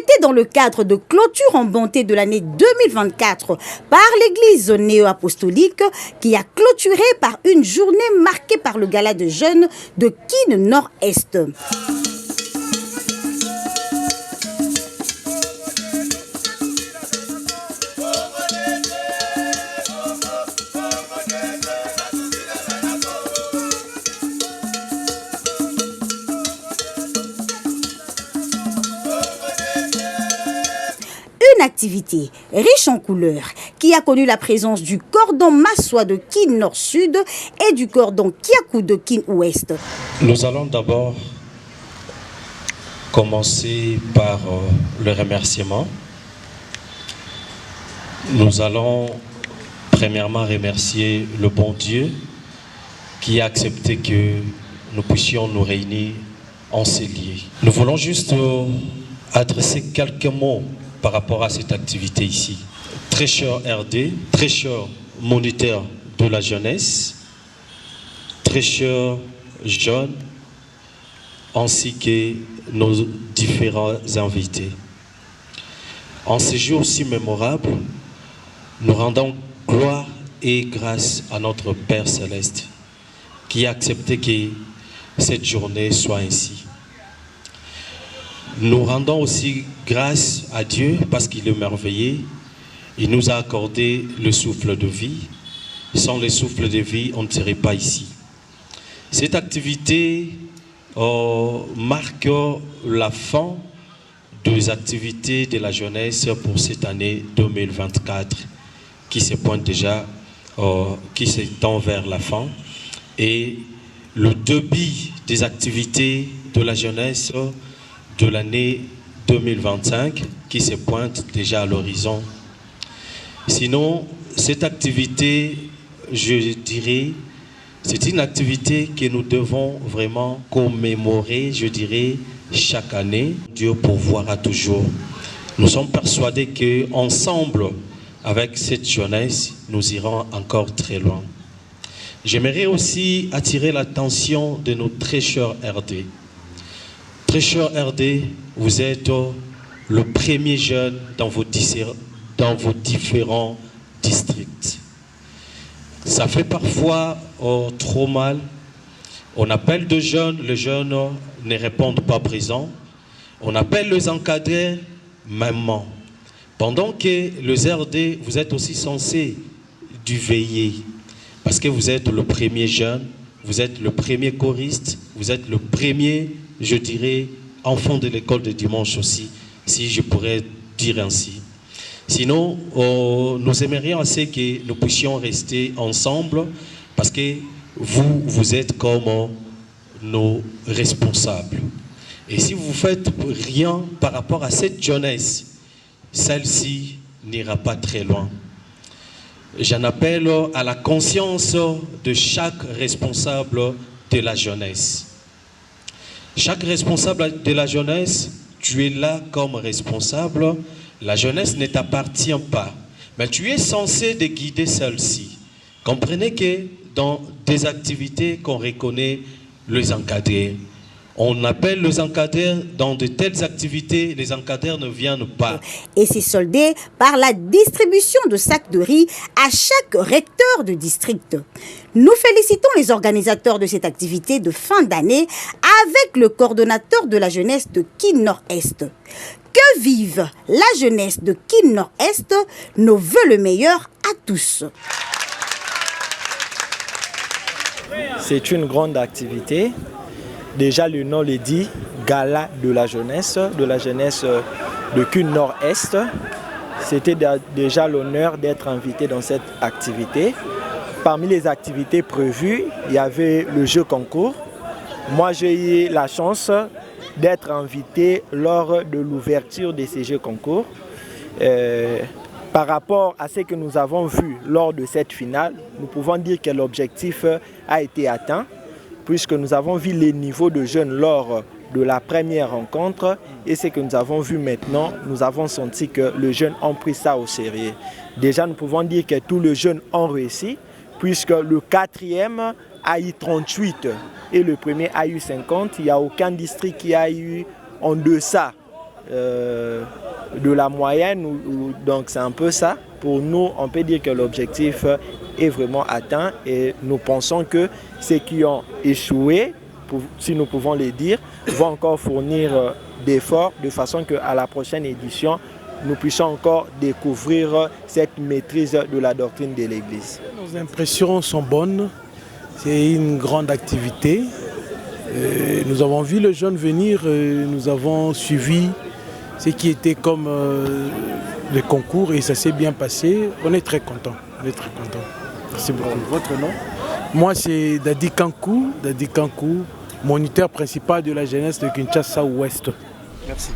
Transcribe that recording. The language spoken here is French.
C'était dans le cadre de clôture en bonté de l'année 2024 par l'église néo-apostolique qui a clôturé par une journée marquée par le gala de jeunes de Kin Nord-Est. Une activité riche en couleurs qui a connu la présence du cordon massois de Kin Nord-Sud et du cordon Kiakou de Kin Ouest. Nous allons d'abord commencer par le remerciement. Nous allons premièrement remercier le bon Dieu qui a accepté que nous puissions nous réunir en ces lieux. Nous voulons juste adresser quelques mots par rapport à cette activité ici. Très cher RD, très cher moniteur de la jeunesse, très chers jeunes, ainsi que nos différents invités. En ce jour si mémorable, nous rendons gloire et grâce à notre Père Céleste qui a accepté que cette journée soit ainsi. Nous rendons aussi grâce à Dieu parce qu'il est merveilleux. Il nous a accordé le souffle de vie. Sans le souffle de vie, on ne serait pas ici. Cette activité marque la fin des activités de la jeunesse pour cette année 2024 qui se pointe déjà, qui s'étend vers la fin. Et le début des activités de la jeunesse de l'année 2025 qui se pointe déjà à l'horizon. Sinon, cette activité, je dirais, c'est une activité que nous devons vraiment commémorer, je dirais, chaque année. Dieu pourvoira toujours. Nous sommes persuadés qu'ensemble, avec cette jeunesse, nous irons encore très loin. J'aimerais aussi attirer l'attention de nos très chers RD. Très cher RD, vous êtes le premier jeune dans vos différents districts. Ça fait parfois trop mal. On appelle des jeunes, les jeunes ne répondent pas présents. On appelle les encadrés, maman. Pendant que les RD, vous êtes aussi censés du veiller. Parce que vous êtes le premier jeune, vous êtes le premier choriste, vous êtes le premier, je dirais, enfant de l'école de dimanche aussi, si je pourrais dire ainsi. Sinon, nous aimerions assez que nous puissions rester ensemble parce que vous êtes comme nos responsables. Et si vous ne faites rien par rapport à cette jeunesse, celle-ci n'ira pas très loin. J'en appelle à la conscience de chaque responsable de la jeunesse. Chaque responsable de la jeunesse, tu es là comme responsable. La jeunesse ne t'appartient pas, mais tu es censé de guider celle-ci. Comprenez que dans des activités qu'on reconnaît les encadrés, on appelle les encadreurs dans de telles activités, les encadreurs ne viennent pas. Et c'est soldé par la distribution de sacs de riz à chaque recteur de district. Nous félicitons les organisateurs de cette activité de fin d'année avec le coordonnateur de la jeunesse de Kin Nord-Est. Que vive la jeunesse de Kin Nord-Est, nos vœux le meilleur à tous. C'est une grande activité. Déjà, le nom le dit, gala de la jeunesse de Kin Nord-Est. C'était déjà l'honneur d'être invité dans cette activité. Parmi les activités prévues, il y avait le jeu concours. Moi, j'ai eu la chance d'être invité lors de l'ouverture de ces jeux concours. Par rapport à ce que nous avons vu lors de cette finale, nous pouvons dire que l'objectif a été atteint, puisque nous avons vu les niveaux de jeunes lors de la première rencontre et ce que nous avons vu maintenant, nous avons senti que les jeunes ont pris ça au sérieux. Déjà, nous pouvons dire que tous les jeunes ont réussi, puisque le quatrième a eu 38 et le premier a eu 50. Il n'y a aucun district qui a eu en deçà de la moyenne, donc c'est un peu ça. Pour nous, on peut dire que l'objectif est vraiment atteint et nous pensons que ceux qui ont échoué, si nous pouvons le dire, vont encore fournir d'efforts de façon qu'à la prochaine édition, nous puissions encore découvrir cette maîtrise de la doctrine de l'Église. Nos impressions sont bonnes, c'est une grande activité. Nous avons vu les jeunes venir, nous avons suivi ce qui était comme les concours et ça s'est bien passé. On est très contents. Merci beaucoup. Votre nom? Moi, c'est Dadi Kankou, moniteur principal de la jeunesse de Kinshasa Ouest. Merci.